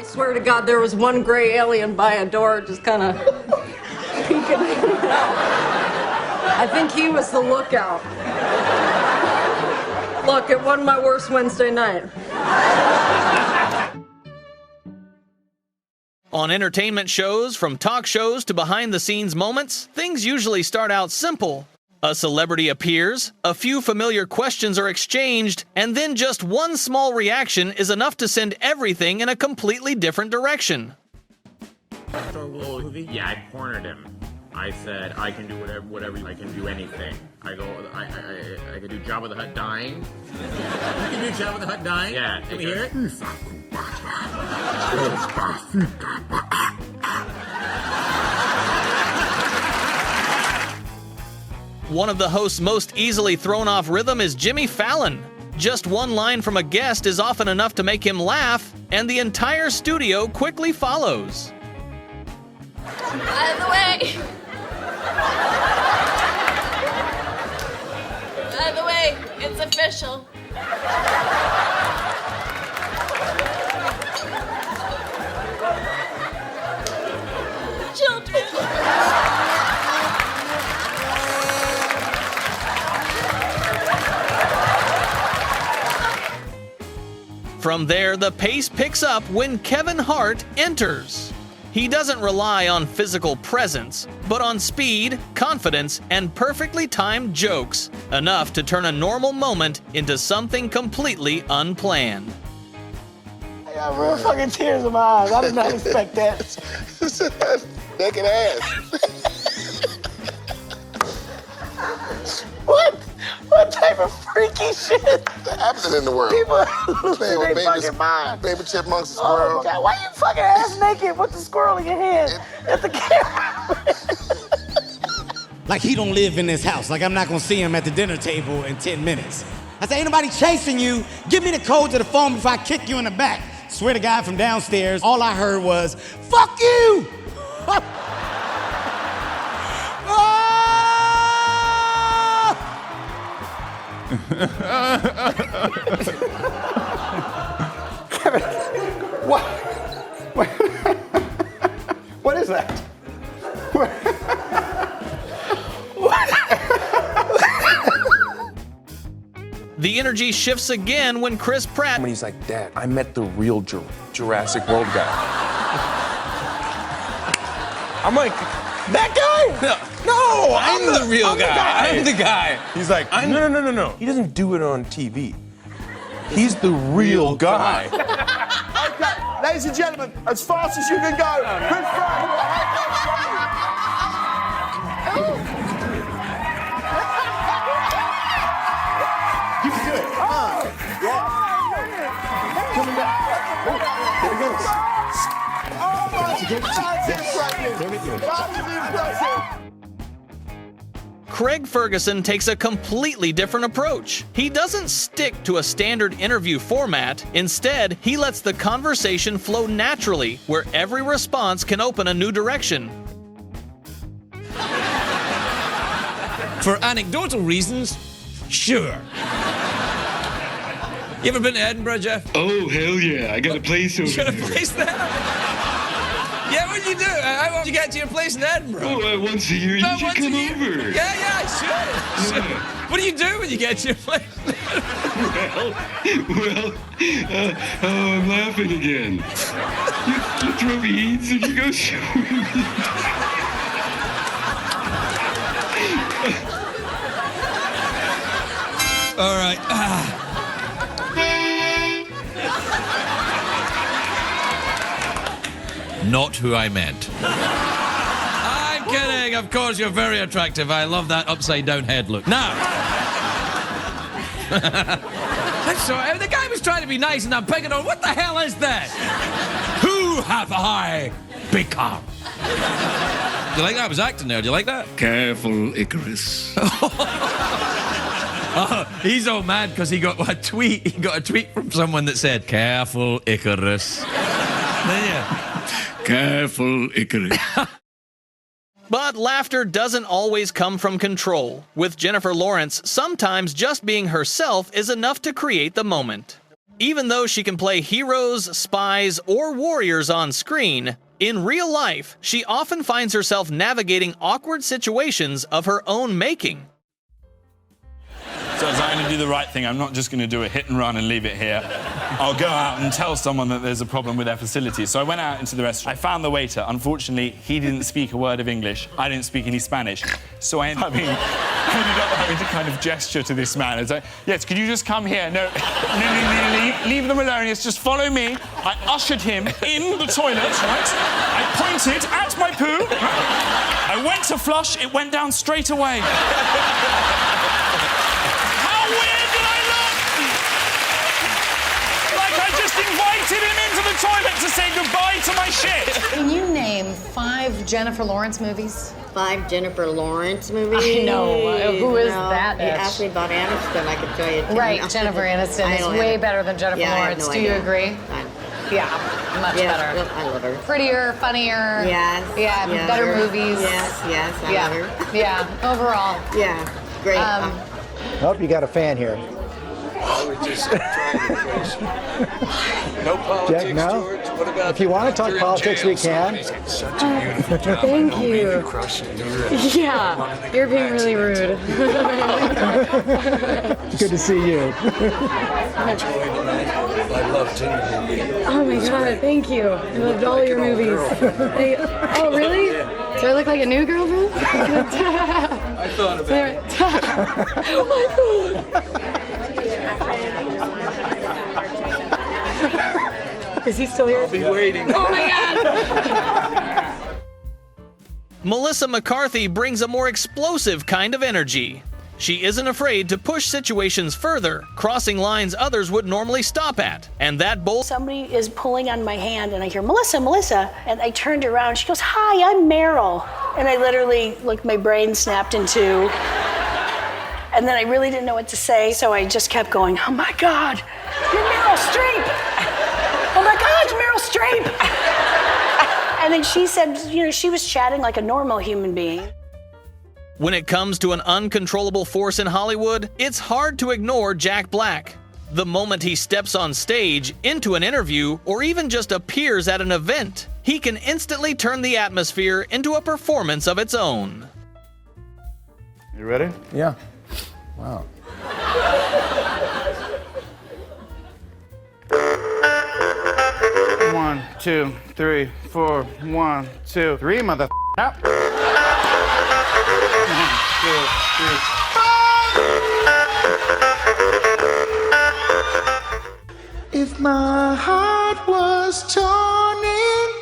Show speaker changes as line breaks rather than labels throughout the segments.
I swear to God, there was one gray alien by a door just kind of peeking in and out. I think he was the lookout. Look, it wasn't my worst Wednesday night.
On entertainment shows, from talk shows to behind-the-scenes moments, things usually start out simple. A celebrity appears, a few familiar questions are exchanged, and then just one small reaction is enough to send everything in a completely different direction.
Yeah, I cornered him. I said, I can do whatever, I can do anything. I can do Jabba the Hutt dying. You can do Jabba the Hutt dying? Yeah. Can we hear it?
One of the host's most easily thrown off rhythm is Jimmy Fallon. Just one line from a guest is often enough to make him laugh, and the entire studio quickly follows.
By the way, it's official. Children.
From there, the pace picks up when Kevin Hart enters. He doesn't rely on physical presence, but on speed, confidence, and perfectly timed jokes, enough to turn a normal moment into something completely unplanned.
I got real fucking tears in my eyes. I did not expect that.
Naked ass.
What type of freaky shit?
That happens in the world.
People are losing their fucking mind.
Baby chipmunks and
Oh
squirrels.
my God, why you fucking ass naked with the squirrel in your hand at the camera?
Like he don't live in this house. Like I'm not gonna see him at the dinner table in 10 minutes. I say, ain't nobody chasing you. Give me the code to the phone before I kick you in the back. Swear to God, from downstairs, all I heard was, fuck you!
Kevin, what? What is that?
The energy shifts again when Chris Pratt.
When he's like, Dad, I met the real Jurassic World guy. I'm like, that guy? No, I'm the real guy. I'm the guy. He's like, no. He doesn't do it on TV. He's the real guy.
Okay, ladies and gentlemen, as fast as you can go. Chris Pratt. You can do it. Yeah. Coming back. Here he goes. Oh my God.
Craig Ferguson takes a completely different approach. He doesn't stick to a standard interview format. Instead, he lets the conversation flow naturally, where every response can open a new direction.
For anecdotal reasons, sure. You ever been to Edinburgh, Jeff?
Oh, hell yeah. I got a place over there.
You got a place there? Yeah, what do you do? How often do you get to your place in Edinburgh?
Oh, once a year. You should come over.
Yeah, I should. What do you do when you get to your place?
I'm laughing again. You throw me eats and you go swimming.
All right. Not who I meant. I'm kidding. Of course, you're very attractive. I love that upside-down head look. Now. So, the guy was trying to be nice and I'm picking on. What the hell is that? Who have I become? Do you like that? I was acting there. Do you like that?
Careful, Icarus.
Oh, he's all mad because he got a tweet. He got a tweet from someone that said, "Careful, Icarus."
Careful, Icarus.
But laughter doesn't always come from control. With Jennifer Lawrence, sometimes just being herself is enough to create the moment. Even though she can play heroes, spies, or warriors on screen, in real life, she often finds herself navigating awkward situations of her own making.
So as I'm going to do the right thing, I'm not just going to do a hit and run and leave it here. I'll go out and tell someone that there's a problem with their facility. So I went out into the restaurant. I found the waiter. Unfortunately, he didn't speak a word of English. I didn't speak any Spanish. So I ended up having to kind of gesture to this man. It's like, yes, could you just come here? No, leave them alone. Yes, just follow me. I ushered him in the toilet, right? I pointed at my poo. I went to flush. It went down straight away. Invited him into the toilet to say goodbye to my shit.
Can you name 5 Jennifer Lawrence movies?
5 Jennifer Lawrence movies?
I know. Who is that bitch?
You asked me about Aniston, I could tell you.
Right, Jennifer Aniston is way better than Jennifer Lawrence. Do you agree? Yeah, much better.
I love her.
Prettier, funnier.
Yes.
Yeah, better movies.
Yes, I love her.
Yeah, overall.
Yeah, great.
Hope you got a fan here.
I was just trying to place. No politics,
Jack, no?
George? What about
if you want to talk politics, we can.
Such a beautiful job.
Thank you. Yeah, you're being really rude.
Good to see you.
I love Tinder.
Oh my god, thank you. I loved all your movies. Oh really? Do I look like a new girlfriend?
I thought of it.
Oh my god. Is he still here?
I'll be waiting.
Oh my god!
Melissa McCarthy brings a more explosive kind of energy. She isn't afraid to push situations further, crossing lines others would normally stop at. And that bold...
Somebody is pulling on my hand and I hear, Melissa, Melissa. And I turned around, she goes, hi, I'm Meryl. And I literally, my brain snapped in two. And then I really didn't know what to say, so I just kept going, oh my God, you're Meryl Streep. Oh my God, it's Meryl Streep. And then she said, she was chatting like a normal human being.
When it comes to an uncontrollable force in Hollywood, it's hard to ignore Jack Black. The moment he steps on stage, into an interview, or even just appears at an event, he can instantly turn the atmosphere into a performance of its own.
You ready?
Yeah. Wow.
One, 2, 3, 4. 1, 2, 3, mother. Up. 1, 2, 3.
If my heart was torn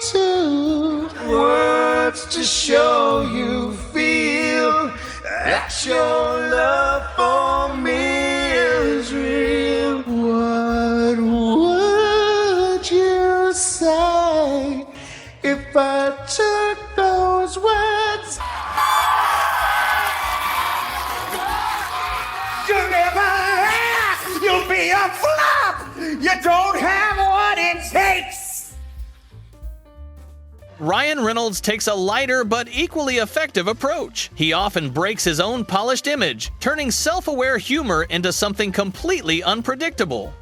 into words to show you feel that your love for me is real, what would you say if I took those words? You'll never laugh, you'll be a flop, you don't have what it takes.
Ryan Reynolds takes a lighter but equally effective approach. He often breaks his own polished image, turning self-aware humor into something completely unpredictable.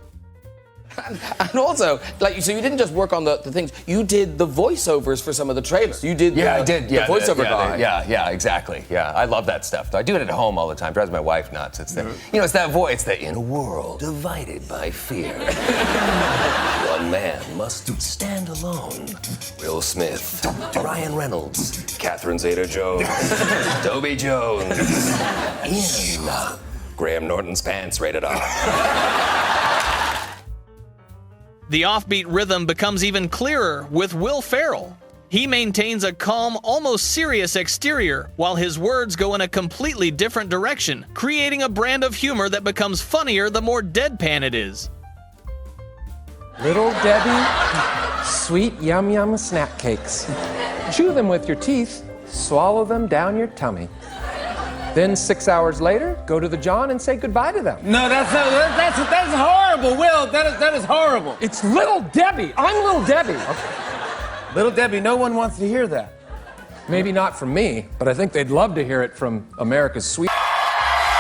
And also, so you didn't just work on the things, you did the voiceovers for some of the trailers. You did
I did.
the voiceover guy.
Yeah, exactly. Yeah, I love that stuff. I do it at home all the time. Drives my wife nuts. It's it's that voice that in a world divided by fear, one man must stand alone. Will Smith, Ryan Reynolds, Catherine Zeta-Jones, Toby Jones, in Graham Norton's Pants, rated R.
The offbeat rhythm becomes even clearer with Will Ferrell. He maintains a calm, almost serious exterior, while his words go in a completely different direction, creating a brand of humor that becomes funnier the more deadpan it is.
Little Debbie, sweet yum yum snack cakes. Chew them with your teeth, swallow them down your tummy. Then 6 hours later, go to the John and say goodbye to them.
No, that's horrible, Will. That is horrible.
It's Little Debbie. I'm Little Debbie.
Okay. Little Debbie, no one wants to hear that.
Maybe not from me, but I think they'd love to hear it from America's sweet.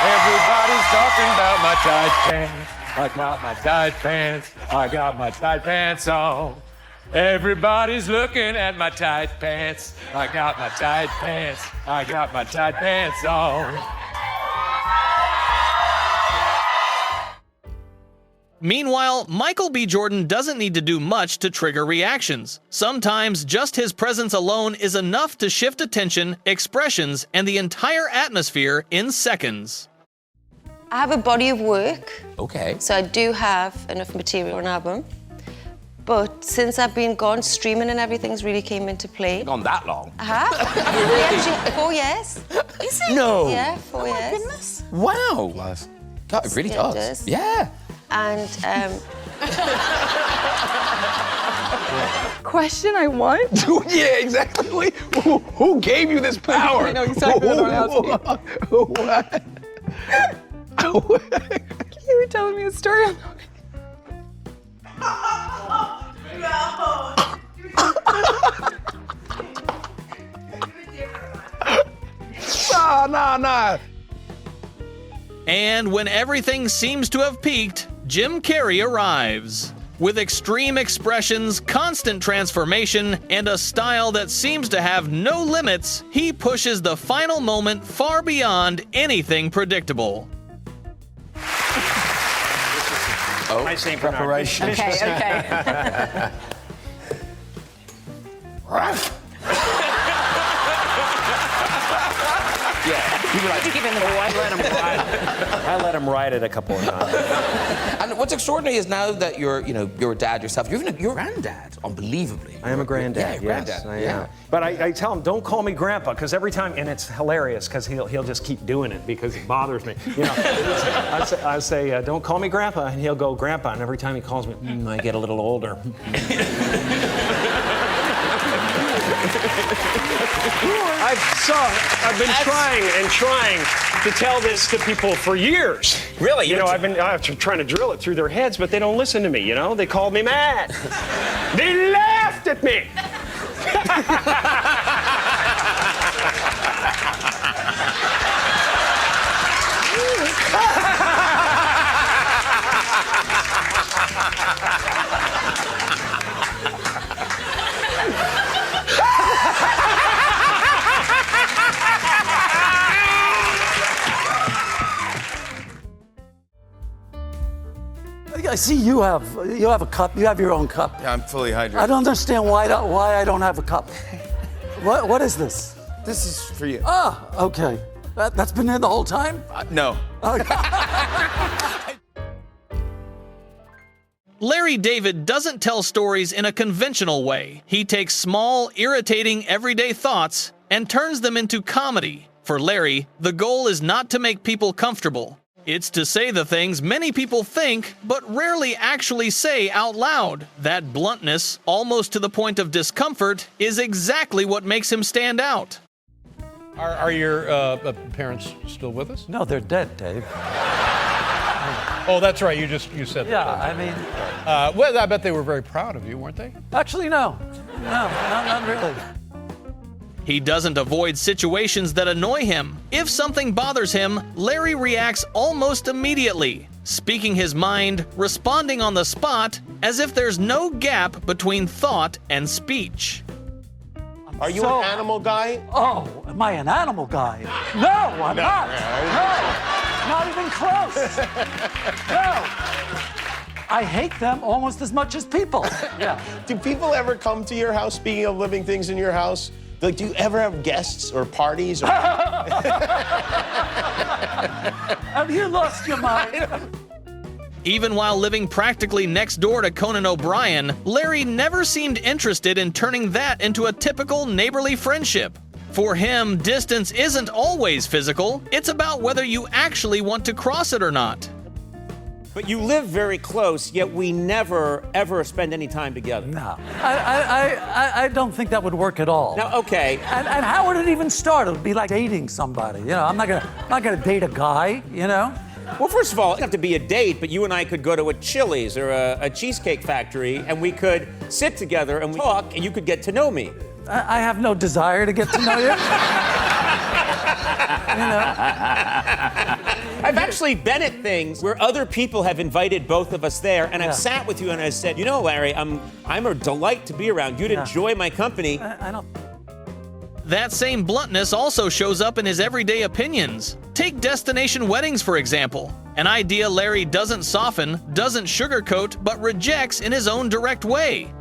Everybody's talking about my tight pants.
I got my tight pants. I got my tight pants on. Everybody's looking at my tight pants. I got my tight pants. I got my tight pants on.
Meanwhile, Michael B. Jordan doesn't need to do much to trigger reactions. Sometimes just his presence alone is enough to shift attention, expressions, and the entire atmosphere in seconds.
I have a body of work.
Okay.
So I do have enough material on album. But since I've been gone, streaming and everything's really came into play.
Gone that long?
I have. Actually, 4 years.
Is it? No.
Yeah, 4 years.
Oh my goodness. Wow. God, it really
Yeah, it
does.
does.
Yeah.
And,
Question I want?
Yeah, exactly. Who gave you this power?
I know exactly what I'm asking.
What?
You were telling me a story.
Nah.
And when everything seems to have peaked, Jim Carrey arrives. With extreme expressions, constant transformation, and a style that seems to have no limits, he pushes the final moment far beyond anything predictable.
Oh, my same preparation.
Okay.
I let him ride it a couple of times.
And what's extraordinary is now that you're a dad yourself, you're a granddad, unbelievably.
I am a granddad.
Yeah,
Yes,
granddad.
I
Yeah.
am. But I tell him, don't call me grandpa, because every time, and it's hilarious, because he'll just keep doing it because it bothers me. You know, I say, don't call me grandpa, and he'll go grandpa, and every time he calls me, I get a little older. I've been trying to tell this to people for years.
Really?
You know, I've been trying to drill it through their heads, but they don't listen to me, you know? They called me mad. They laughed at me.
I see you have a cup. You have your own cup.
Yeah, I'm fully hydrated.
I don't understand why I don't have a cup. What is this?
This is for you.
Ah, okay. That's been there the whole time?
No.
Larry David doesn't tell stories in a conventional way. He takes small, irritating, everyday thoughts and turns them into comedy. For Larry, the goal is not to make people comfortable. It's to say the things many people think, but rarely actually say out loud. That bluntness, almost to the point of discomfort, is exactly what makes him stand out.
Are your parents still with us?
No, they're dead, Dave.
Oh, that's right. You said that.
Yeah, I mean...
well, I bet they were very proud of you, weren't they?
Actually, no. No, not really.
He doesn't avoid situations that annoy him. If something bothers him, Larry reacts almost immediately, speaking his mind, responding on the spot, as if there's no gap between thought and speech.
Are you an animal guy?
Oh, am I an animal guy? No, I'm not. No, not even close. No. I hate them almost as much as people. Yeah.
Do people ever come to your house, speaking of living things in your house? Like, do you ever have guests or parties? Or...
Have you lost your mind?
Even while living practically next door to Conan O'Brien, Larry never seemed interested in turning that into a typical neighborly friendship. For him, distance isn't always physical. It's about whether you actually want to cross it or not.
But you live very close, yet we never, ever spend any time together.
No. I don't think that would work at all.
Now, okay.
And how would it even start? It would be like dating somebody. You know, I'm not gonna date a guy, you know?
Well, first of all, it doesn't have to be a date, but you and I could go to a Chili's or a cheesecake factory, and we could sit together and talk, and you could get to know me.
I have no desire to get to know you. You know?
I've actually been at things where other people have invited both of us there, and I've sat with you and I said, you know, Larry, I'm a delight to be around. You'd enjoy my company.
I don't.
That same bluntness also shows up in his everyday opinions. Take destination weddings, for example. An idea Larry doesn't soften, doesn't sugarcoat, but rejects in his own direct way.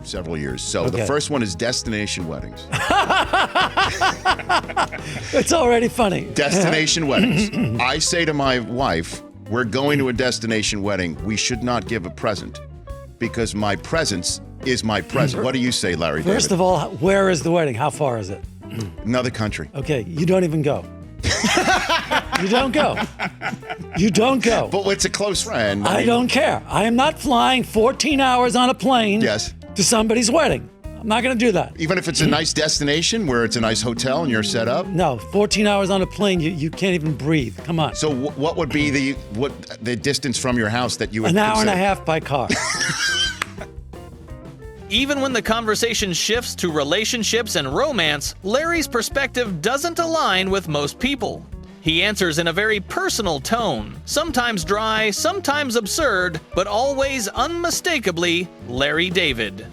Several years. So
Okay.
the first one is destination weddings.
It's already funny.
Destination weddings. I say to my wife, we're going to a destination wedding. We should not give a present because my presence is my present. What do you say, Larry David?
First of all, where is the wedding? How far is it?
Another country.
Okay, you don't even go. You don't go. You don't go.
But it's a close friend.
I don't care. I am not flying 14 hours on a plane to somebody's wedding. I'm not going to do that.
Even if it's a nice destination where it's a nice hotel and you're set up?
No, 14 hours on a plane, you can't even breathe. Come on.
So what would be the distance from your house that you would
An hour and a
consider?
half by car.
Even when the conversation shifts to relationships and romance, Larry's perspective doesn't align with most people. He answers in a very personal tone, sometimes dry, sometimes absurd, but always unmistakably Larry David.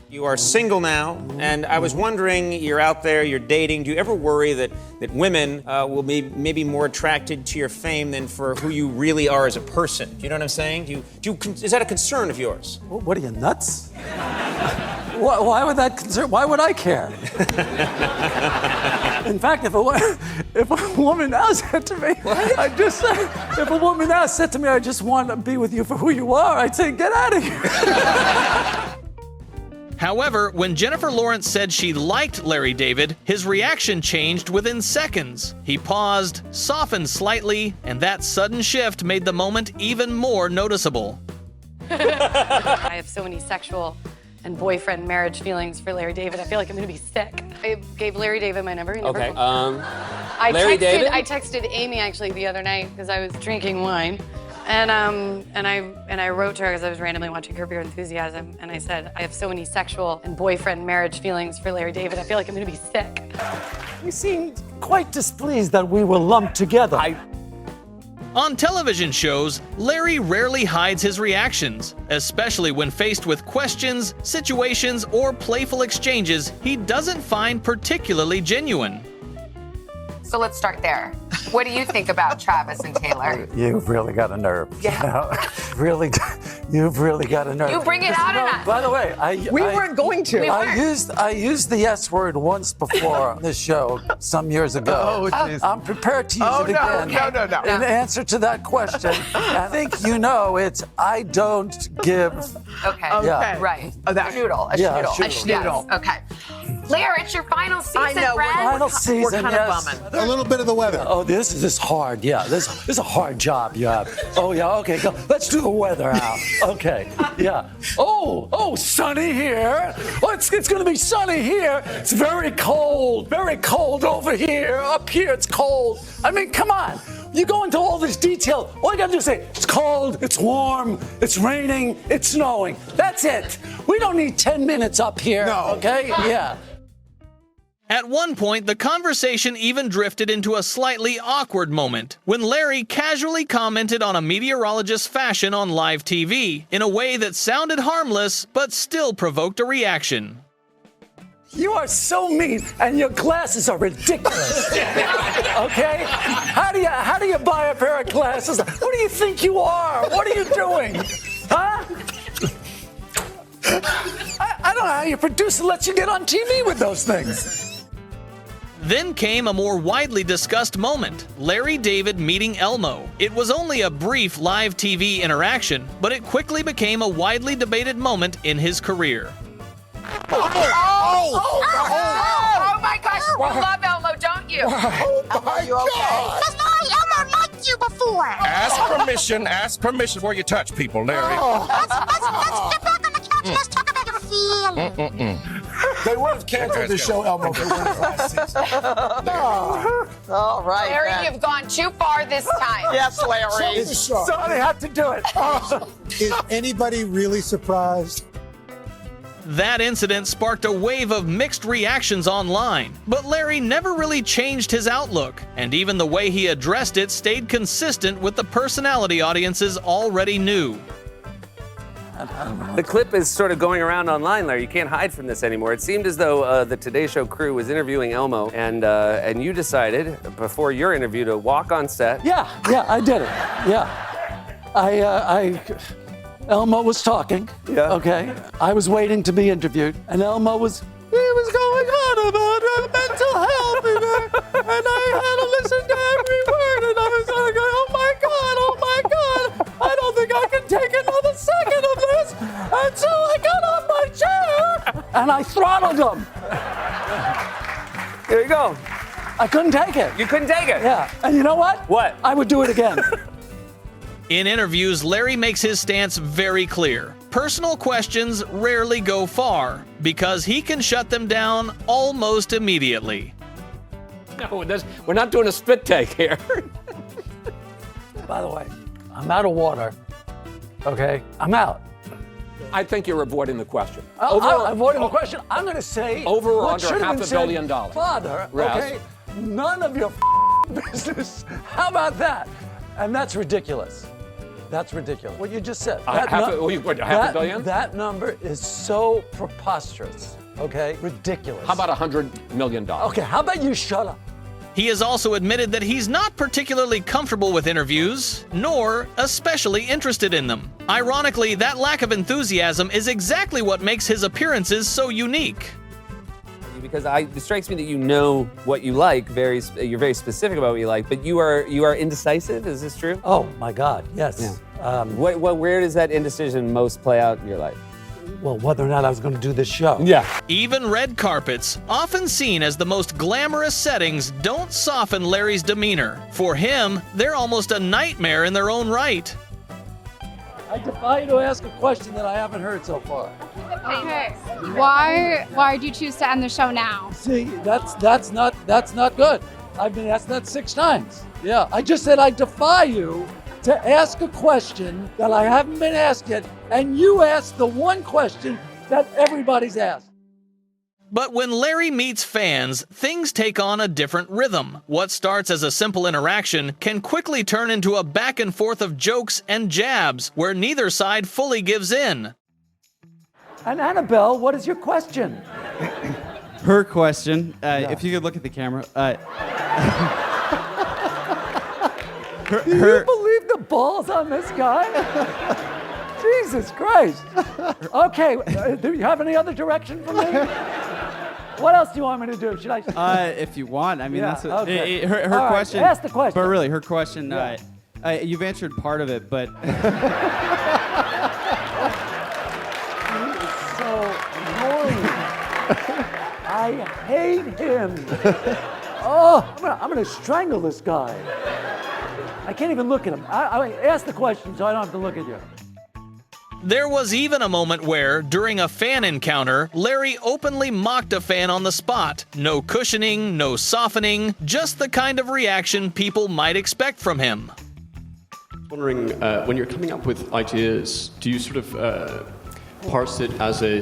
You are single now, and I was wondering, you're out there, you're dating. Do you ever worry that women will be maybe more attracted to your fame than for who you really are as a person? Do you know what I'm saying? Is that a concern of yours?
What are you, nuts? Why would that concern? Why would I care? In fact, if a woman now said to me, if a woman now said to me, I just want to be with you for who you are, I'd say, get out of here.
However, when Jennifer Lawrence said she liked Larry David, his reaction changed within seconds. He paused, softened slightly, and that sudden shift made the moment even more noticeable.
I have so many sexual and boyfriend marriage feelings for Larry David. I feel like I'm gonna be sick. I gave Larry David my number. He never
Okay.
called.
Larry David?
I texted Amy actually the other night because I was drinking wine, and I wrote to her because I was randomly watching Curb Your Enthusiasm, and I said I have so many sexual and boyfriend marriage feelings for Larry David. I feel like I'm gonna be sick.
You seemed quite displeased that we were lumped together.
On television shows, Larry rarely hides his reactions, especially when faced with questions, situations, or playful exchanges he doesn't find particularly genuine.
So let's start there. What do you think about Travis and Taylor?
You've really got a nerve.
Yeah.
You've really got a nerve.
You bring it out of us.
By the way,
We weren't going to. We
I used the S word once before on this show some years ago.
Oh, geez.
I'm prepared to use it again.
No.
In answer to that question, I think you know it's I don't give.
Okay.
Yeah.
Right. A schnoodle. A
Yeah,
schnoodle.
a schnoodle.
Yes. Okay. Larry, it's your final season,
I know,
friend.
final season,
We're kind
yes.
of bumming.
A little bit of the weather. Oh, this is hard. Yeah, this is a hard job you have. Oh, yeah, okay, go. Let's do the weather out. Okay, yeah. Oh, sunny here. Oh, it's going to be sunny here. It's very cold over here. Up here, it's cold. I mean, come on. You go into all this detail. All you got to do is say, it's cold, it's warm, it's raining, it's snowing. That's it. We don't need 10 minutes up here, okay? Yeah.
At one point, the conversation even drifted into a slightly awkward moment when Larry casually commented on a meteorologist's fashion on live TV in a way that sounded harmless but still provoked a reaction.
You are so mean, and your glasses are ridiculous. Okay? How do you buy a pair of glasses? Who do you think you are? What are you doing? Huh? I don't know how your producer lets you get on TV with those things.
Then came a more widely discussed moment, Larry David meeting Elmo. It was only a brief live TV interaction, but it quickly became a widely debated moment in his career.
Oh my gosh, you love Elmo, don't you?
Oh
you okay?
That's why Elmo liked you before.
Ask permission before you touch people, Larry.
Let's get back on the couch and let's talk about your feelings.
They would have canceled the show, Elmo, if it weren't last season.
All right. Larry, you've gone too far this time.
Yes, Larry.
Somebody had to do it.
Is anybody really surprised
That incident sparked a wave of mixed reactions online, but Larry never really changed his outlook, and even the way he addressed it stayed consistent with the personality audiences already knew.
The clip is sort of going around online, Larry. You can't hide from this anymore. It seemed as though the Today Show crew was interviewing Elmo, and you decided before your interview to walk on set.
Yeah, I did it. Yeah. Elmo was talking.
Yeah.
Okay. I was waiting to be interviewed, and Elmo was going on about mental health, and I had to listen to every word, and I was like, oh my God, I don't think I can take another second of this. And so I got off my chair, and I throttled him.
There you go.
I couldn't take it.
You couldn't take it?
Yeah. And you know what?
What?
I would do it again.
In interviews, Larry makes his stance very clear. Personal questions rarely go far, because he can shut them down almost immediately.
No, we're not doing a spit take here.
By the way, I'm out of water. Okay? I'm out.
I think you're avoiding the question.
Avoiding the question. I'm going to say
over or
what
under
should have been
$500 million.
said, Father,
Yes.
okay? None of your business. How about that? And that's ridiculous. That's ridiculous. What you just said.
Half a billion?
That number is so preposterous. Okay? Ridiculous.
How about $100 million?
Okay, how about you shut up?
He has also admitted that he's not particularly comfortable with interviews, nor especially interested in them. Ironically, that lack of enthusiasm is exactly what makes his appearances so unique.
Because it strikes me that you know what you like, you're very specific about what you like, but you are indecisive. Is this true?
Oh my God, yes.
Yeah. Where does that indecision most play out in your life?
Well, whether or not I was going to do this show.
Yeah.
Even red carpets, often seen as the most glamorous settings, don't soften Larry's demeanor. For him, they're almost a nightmare in their own right.
I defy you to ask a question that I haven't heard so far.
Okay. Why did you choose to end the show now?
See, that's not good. I've been asked that 6 times. Yeah, I just said I defy you to ask a question that I haven't been asked yet, and you asked the one question that everybody's asked.
But when Larry meets fans, things take on a different rhythm. What starts as a simple interaction can quickly turn into a back and forth of jokes and jabs, where neither side fully gives in.
And Annabelle, what is your question?
Her question, if you could look at the camera.
Do you believe the balls on this guy? Jesus Christ. Okay, do you have any other direction for me? What else do you want me to do? Should I?
If you want, I mean,
Yeah,
that's what,
okay.
her
All right,
question.
ask the question.
But really, her question.
Yeah.
You've answered part of it, but.
So annoying. I hate him. Oh, I'm gonna strangle this guy. I can't even look at him. I ask the question so I don't have to look at you.
There was even a moment where, during a fan encounter, Larry openly mocked a fan on the spot. No cushioning, no softening, just the kind of reaction people might expect from him.
Wondering, when you're coming up with ideas, do you sort of parse it as a...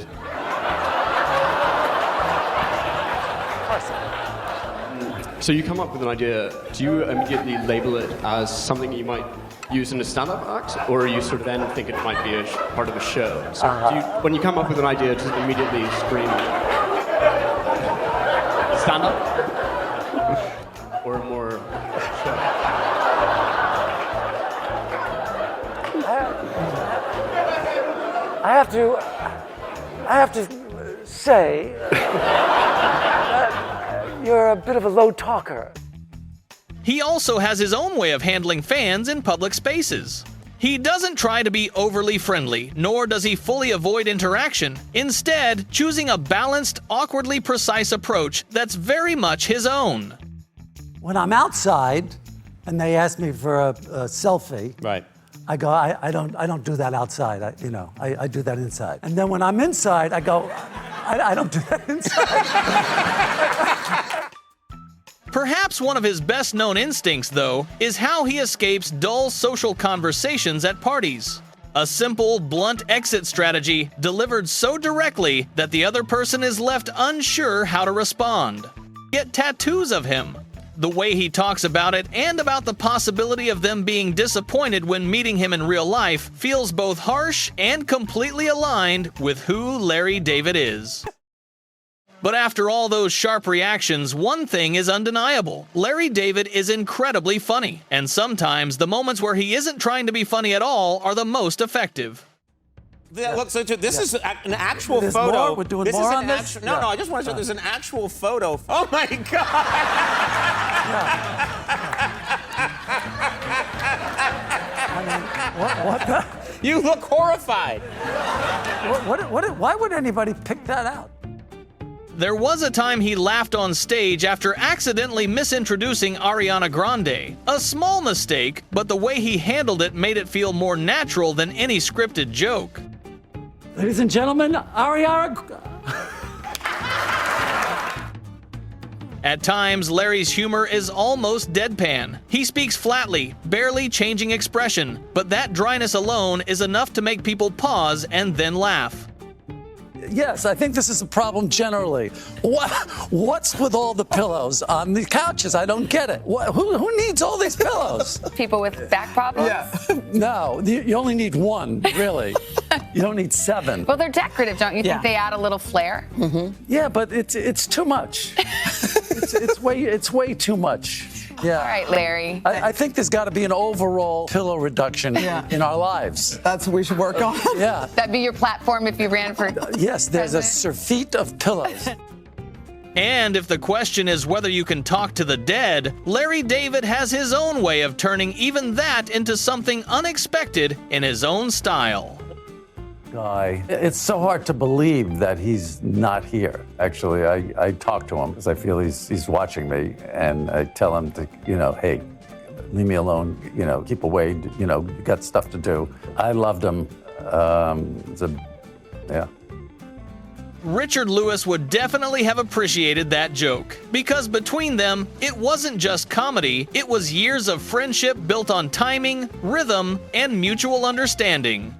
So you come up with an idea, do you immediately label it as something you might use in a stand-up act, or you sort of then think it might be part of a show? So do you, when you come up with an idea, just immediately scream stand-up? Or more show?
I have to say that you're a bit of a low talker.
He also has his own way of handling fans in public spaces. He doesn't try to be overly friendly, nor does he fully avoid interaction, instead choosing a balanced, awkwardly precise approach that's very much his own.
When I'm outside and they ask me for a selfie,
right.
I go, I don't do that outside. I do that inside. And then when I'm inside, I go, I don't do that inside.
Perhaps one of his best-known instincts, though, is how he escapes dull social conversations at parties. A simple, blunt exit strategy delivered so directly that the other person is left unsure how to respond. Get tattoos of him. The way he talks about it and about the possibility of them being disappointed when meeting him in real life feels both harsh and completely aligned with who Larry David is. But after all those sharp reactions, one thing is undeniable. Larry David is incredibly funny, and sometimes the moments where he isn't trying to be funny at all are the most effective.
Yeah, look, so this is an actual
There's
photo.
more? We're doing
this
more
is
on
an
this?
actu- No, I just want to show there's an actual photo. Oh my God!
What the?
You look horrified.
Why would anybody pick that out?
There was a time he laughed on stage after accidentally misintroducing Ariana Grande. A small mistake, but the way he handled it made it feel more natural than any scripted joke.
Ladies and gentlemen, Ariana.
At times, Larry's humor is almost deadpan. He speaks flatly, barely changing expression, but that dryness alone is enough to make people pause and then laugh.
Yes, I think this is a problem generally. What's with all the pillows on the couches? I don't get it. Who needs all these pillows?
People with back problems?
Yeah. No, you only need one, really. You don't need 7.
Well, they're decorative, don't you think they add a little flair?
Mm-hmm. Yeah, but it's too much. it's way too much. Yeah.
All right, Larry.
I think there's got to be an overall pillow reduction in our lives.
That's what we should work on.
Yeah.
That'd be your platform if you ran for
Yes, there's a surfeit of pillows.
And if the question is whether you can talk to the dead, Larry David has his own way of turning even that into something unexpected in his own style.
Guy. It's so hard to believe that he's not here. Actually, I talk to him because I feel he's watching me, and I tell him to, hey, leave me alone, keep away, you got stuff to do. I loved him. Yeah.
Richard Lewis would definitely have appreciated that joke, because between them, it wasn't just comedy, it was years of friendship built on timing, rhythm, and mutual understanding.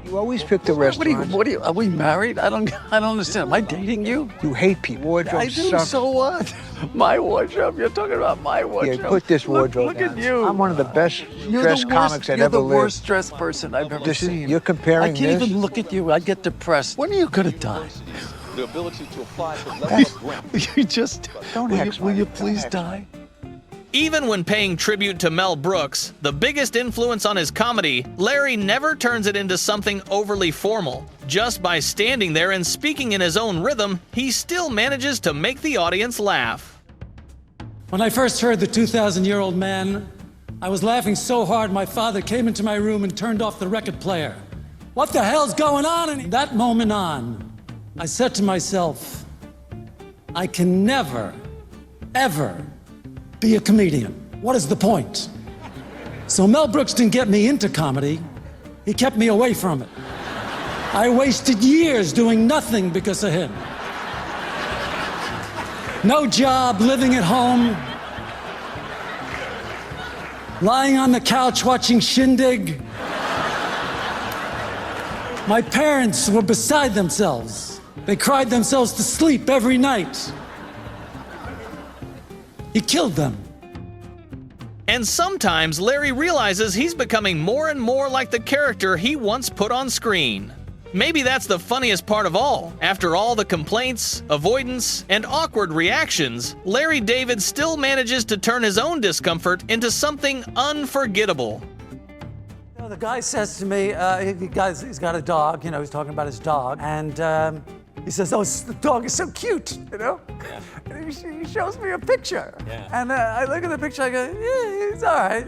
You always pick the restaurant.
Are we married? I don't understand. Am I dating you?
You hate people. Wardrobe
I do,
sucks.
so what? My wardrobe? You're talking about my wardrobe.
Yeah, put this wardrobe
Look
down.
at you.
I'm one of the best dressed comics that ever lived.
You're the worst dressed person I've ever seen.
You're comparing
I can't
this?
even look at you. I get depressed. When are you going to die?
The ability to apply for level of grant.
You just... Will you please die?
Even when paying tribute to Mel Brooks, the biggest influence on his comedy, Larry never turns it into something overly formal. Just by standing there and speaking in his own rhythm, he still manages to make the audience laugh.
When I first heard the 2,000-year-old man, I was laughing so hard my father came into my room and turned off the record player. What the hell's going on? And that moment on, I said to myself, I can never, ever be a comedian. What is the point? So Mel Brooks didn't get me into comedy. He kept me away from it. I wasted years doing nothing because of him. No job, living at home, lying on the couch watching Shindig. My parents were beside themselves. They cried themselves to sleep every night. He killed them.
And sometimes Larry realizes he's becoming more and more like the character he once put on screen. Maybe that's the funniest part of all. After all the complaints, avoidance, and awkward reactions, Larry David still manages to turn his own discomfort into something unforgettable.
The guy says to me, he's got a dog, he's talking about his dog, and he says, oh, the dog is so cute, Yeah. And he shows me a picture. Yeah. And I look at the picture, I go, yeah, he's all right,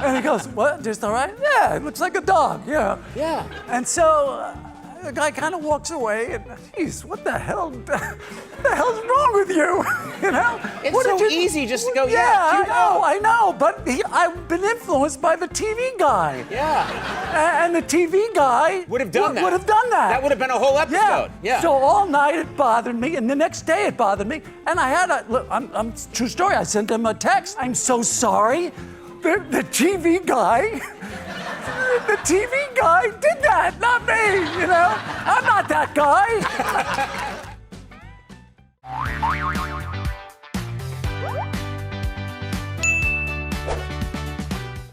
And he goes, what, just all right? Yeah, it looks like a dog, Yeah. And so the guy kind of walks away, and geez, what the hell's wrong with you?
It's
What
so
did you-
easy just to go,
yeah,
cute
I know, but I've been influenced by the TV guy.
Yeah.
And the TV guy
Would have done that.
Would have done that.
That would have been a whole episode. Yeah.
So all night it bothered me, and the next day it bothered me, and I had I'm true story. I sent him a text. I'm so sorry. The TV guy The TV guy did that, not me, you know? I'm not that guy.